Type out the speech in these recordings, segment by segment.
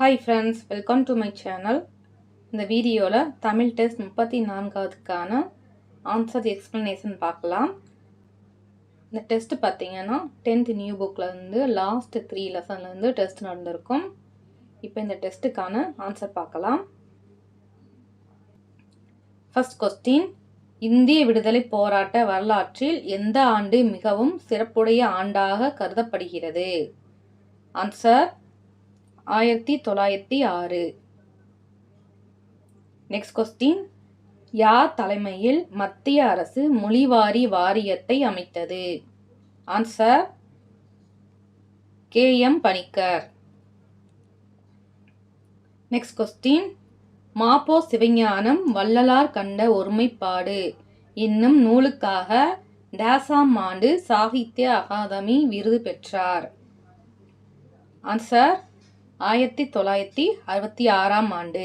Hi friends, welcome to my channel. இந்த வீடியோவில் Tamil test 34க்கான answer explanation பார்க்கலாம். இந்த டெஸ்ட் பார்த்தீங்கன்னா 10th நியூ புக்கில் இருந்து லாஸ்ட் 3 லெசன்லேருந்து டெஸ்ட் நடந்திருக்கும். இப்போ இந்த டெஸ்ட்டுக்கான ஆன்சர் பார்க்கலாம். ஃபர்ஸ்ட் கொஸ்டின், இந்திய விடுதலை போராட்ட வரலாற்றில் எந்த ஆண்டு மிகவும் சிறப்புடைய ஆண்டாக கருதப்படுகிறது? ஆன்சர் 1906. நெக்ஸ்ட் கொஸ்டின், யார் தலைமையில் மத்திய அரசு மொழிவாரி வாரியத்தை அமைத்தது? Answer KM Panicker. Next question, Mapo Sivagnanam Vallalar கண்ட ஒருமைப்பாடு என்னும் நூலுக்காக டேசாம் ஆண்டு சாகித்ய அகாதமி விருது பெற்றார்? ஆன்சர் 1966 ஆண்டு.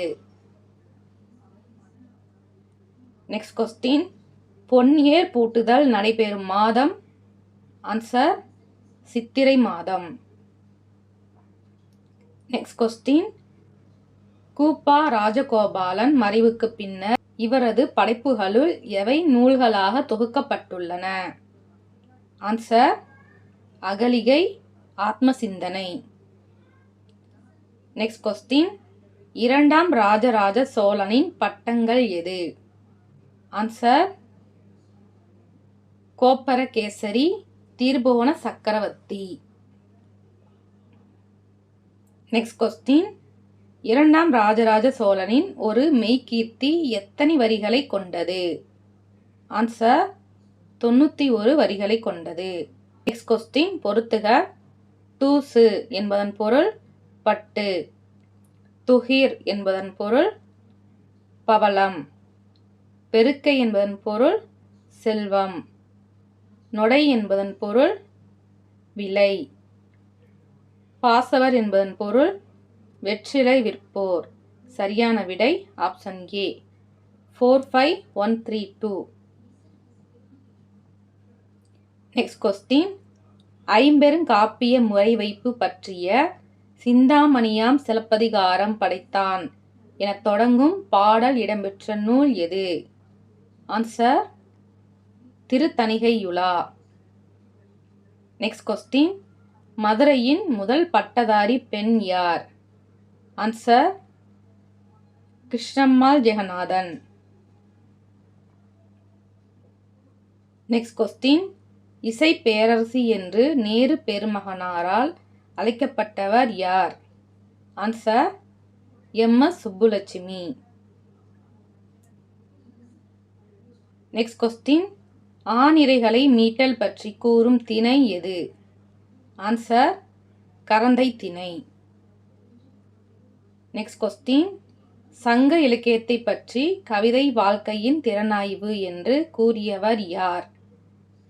நெக்ஸ்ட் கொஸ்டின், பொன்ஏர் பூட்டுதல் நடைபெறும் மாதம்? ஆன்சர் சித்திரை மாதம். நெக்ஸ்ட் கொஸ்டின், கூப்பா ராஜகோபாலன் மறைவுக்கு பின்னர் இவரது படைப்புகளுள் எவை நூல்களாக தொகுக்கப்பட்டுள்ளன? ஆன்சர் அகலிகை, ஆத்ம சிந்தனை. நெக்ஸ்ட் கொஸ்டின், இரண்டாம் ராஜராஜ சோழனின் பட்டங்கள் எது? ஆன்சர் கோப்பரகேசரி, தீர்புவன சக்கரவர்த்தி. நெக்ஸ்ட் கொஸ்டின், இரண்டாம் ராஜராஜ சோழனின் ஒரு மெய்கீர்த்தி எத்தனை வரிகளை கொண்டது? ஆன்சர் 91 வரிகளை கொண்டது. நெக்ஸ்ட் கொஸ்டின், பொறுத்துக. தூசு என்பதன் பொருள் பட்டு, துகிர் என்பதன் பொருள் பவளம், பெருக்கை என்பதன் பொருள் செல்வம், நொடை என்பதன் பொருள் விலை, பாசவர் என்பதன் பொருள் வெற்றிலை விற்போர். சரியான விடை ஆப்ஷன் ஏ 45132. நெக்ஸ்ட் கொஸ்டின், ஐம்பெருங்காப்பிய முறை வைப்பு பற்றிய சிந்தாமணியாம் சிலப்பதிகாரம் படைத்தான் என தொடங்கும் பாடல் இடம்பெற்ற நூல் எது? ஆன்சர் திருத்தணிகையுலா. நெக்ஸ்ட் கொஸ்டின், மதுரையின் முதல் பட்டதாரி பெண் யார்? Answer Krishnammal Jeganathan. Next question, இசை பேரரசி என்று நேரு பெருமகனாரால் அழைக்கப்பட்டவர் யார்? Answer MS Subbulakshmi. Next question, ஆணிரைகளை மீட்டல் பற்றி கூறும் திணை எது? ஆன்சர் கரந்தை திணை. நெக்ஸ்ட் கொஸ்டின், சங்க இலக்கியத்தை பற்றி கவிதை வாழ்க்கையின் திறனாய்வு என்று கூறியவர் யார்?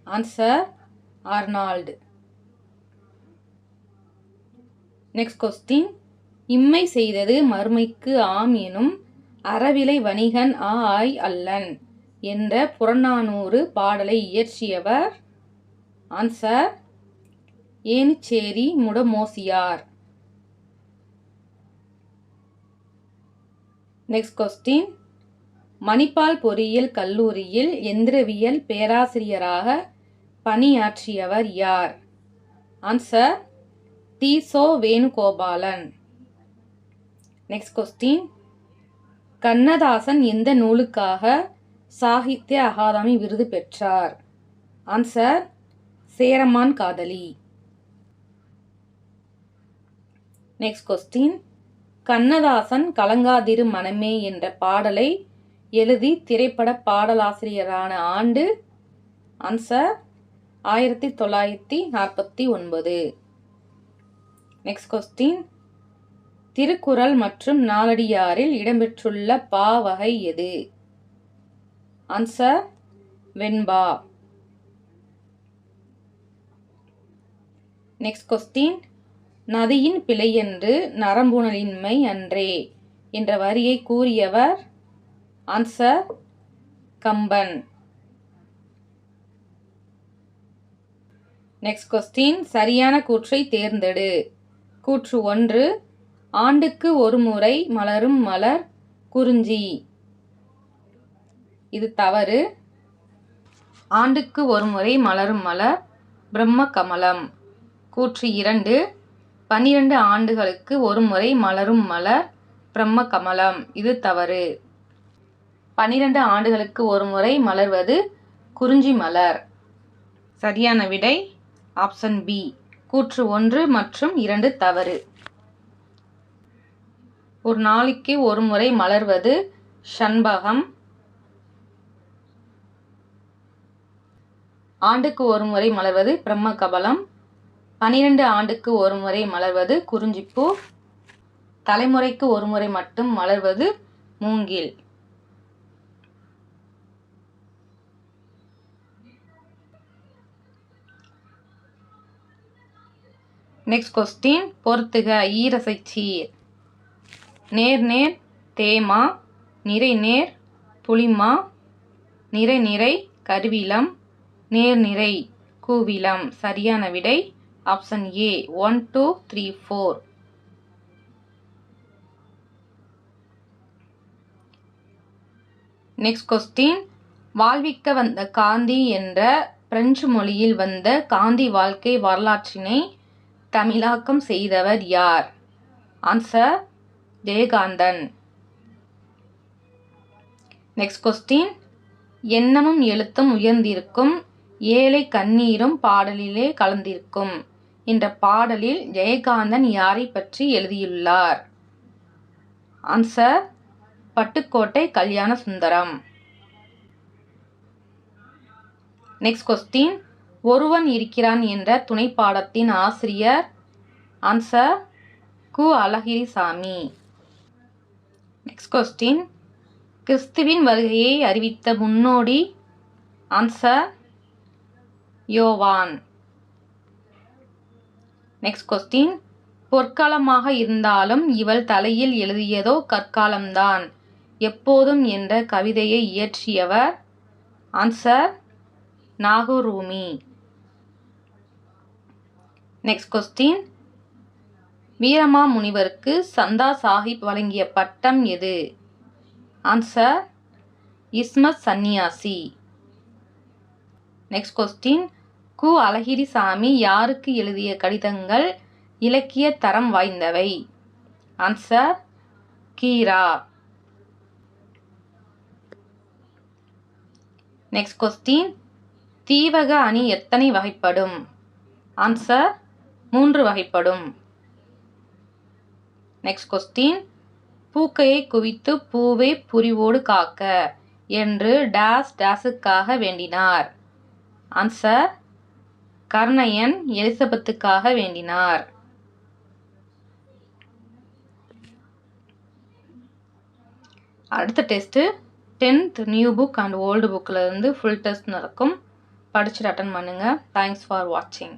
Answer Arnold. நெக்ஸ்ட் கொஸ்டின், இம்மை செய்தது மறுமைக்கு ஆம் எனும் அறவிலை வணிகன் ஆய் அல்லன் என்ற புறநானூறு பாடலை இயற்றியவர்? Answer Enicheri Mudamosiyar. Next question, Manipal பொறியியல் கல்லூரியில் எந்திரவியல் பேராசிரியராக பணியாற்றியவர் யார்? ஆன்சர் தீசோ வேணுகோபாலன். நெக்ஸ்ட் கொஸ்டின், கண்ணதாசன் எந்த நூலுக்காக சாகித்ய அகாதமி விருது பெற்றார்? ஆன்சர் சேரமான் காதலி. நெக்ஸ்ட் கொஸ்டின், கண்ணதாசன் கலங்காதிரு மனமே என்ற பாடலை எழுதி திரைப்பட பாடலாசிரியரான ஆண்டு? ஆன்சர் 1949. நெக்ஸ்ட் கொஸ்டின், திருக்குறள் மற்றும் நாலடியாரில் இடம்பெற்றுள்ள பா வகை எது? ஆன்சர் வெண்பா. நெக்ஸ்ட் கொஸ்டின், நதியின் பிழையன்று நரம்புணலின்மை அன்றே என்ற வரியை கூறியவர்? ஆன்சர் கம்பன். நெக்ஸ்ட் கொஸ்டின், சரியான கூற்றை தேர்ந்தெடு. கூற்று 1, ஆண்டுக்கு ஒரு முறை மலரும் மலர் குறிஞ்சி. இது தவறு. ஆண்டுக்கு ஒரு முறை மலரும் மலர் பிரம்ம கமலம். கூற்று 2. 12 ஆண்டுகளுக்கு ஒரு முறை மலரும் மலர் பிரம்ம கமலம். இது தவறு. 12 ஆண்டுகளுக்கு ஒரு முறை மலர்வது குறிஞ்சி மலர். சரியான விடை ஆப்ஷன் பி. கூற்று 1 மற்றும் 2 தவறு. ஒரு நாளைக்கு ஒரு முறை மலர்வது சண்பகம். ஆண்டுக்கு ஒரு முறை மலர்வது பிரம்ம கமலம். 12 ஆண்டுக்கு ஒரு முறை மலர்வது குறிஞ்சிப்பூ. தலைமுறைக்கு ஒரு முறை மட்டும் மலர்வது மூங்கில். Next question. பொறுத்துக. ஈரசைச்சீர். நேர் நேர் தேமா, நிறை நேர் புளிமா, நிறை நிறை கருவிலம், நேர் நிறை கூவிலம். சரியான விடை ஆப்ஷன் ஏ 1 2 3 4. Next question. வாழ்விக்க வந்த காந்தி என்ற பிரெஞ்சு மொழியில் வந்த காந்தி வாழ்க்கை வரலாற்றினை தமிழாக்கம் செய்தவர் யார்? ஆன்சர் ஜெயகாந்தன். Next question. எண்ணமும் எழுத்தும் உயர்ந்திருக்கும், ஏழை கண்ணீரும் பாடலிலே கலந்திருக்கும் என்ற பாடலில் ஜெயகாந்தன் யாரை பற்றி எழுதியுள்ளார்? Answer Pattukkottai Kalyana Sundaram. Next question. ஒருவன் இருக்கிறான் என்ற துணை பாடத்தின் ஆசிரியர்? Answer Ku. Azhagirisamy. Next question. கிறிஸ்துவின் வருகையை அறிவித்த முன்னோடி? ஆன்சர் யோவான். Next question. பொற்காலமாக இருந்தாலும் இவள் தலையில் எழுதியதோ கற்காலம்தான் எப்போதும் என்ற கவிதையை இயற்றியவர்? ஆன்சர் நாகூர்ரூமி. Next question. வீரமாமுனிவருக்கு சந்தா சாஹிப் வழங்கிய பட்டம் எது? ஆன்சர் இஸ்மத் சந்நியாசி. Next question. கு. அழகிரிசாமி யாருக்கு எழுதிய கடிதங்கள் இலக்கிய தரம் வாய்ந்தவை? ஆன்சர் கீரா. Next question. தீவக அணி எத்தனை வகைப்படும்? ஆன்சர் 3 வகைப்படும். Next question. பூக்கையை குவித்து பூவை புரிவோடு காக்க என்று டேஸ் டேஸுக்காக வேண்டினார்? ஆன்சர் கர்ணையன் எலிசபெத்துக்காக வேண்டினார். அடுத்த test 10th new book and old புக்கில் இருந்து ஃபுல் டெஸ்ட் நடக்கும். படிச்சுட்டு அட்டன் பண்ணுங்கள். தேங்க்ஸ் ஃபார் வாட்சிங்.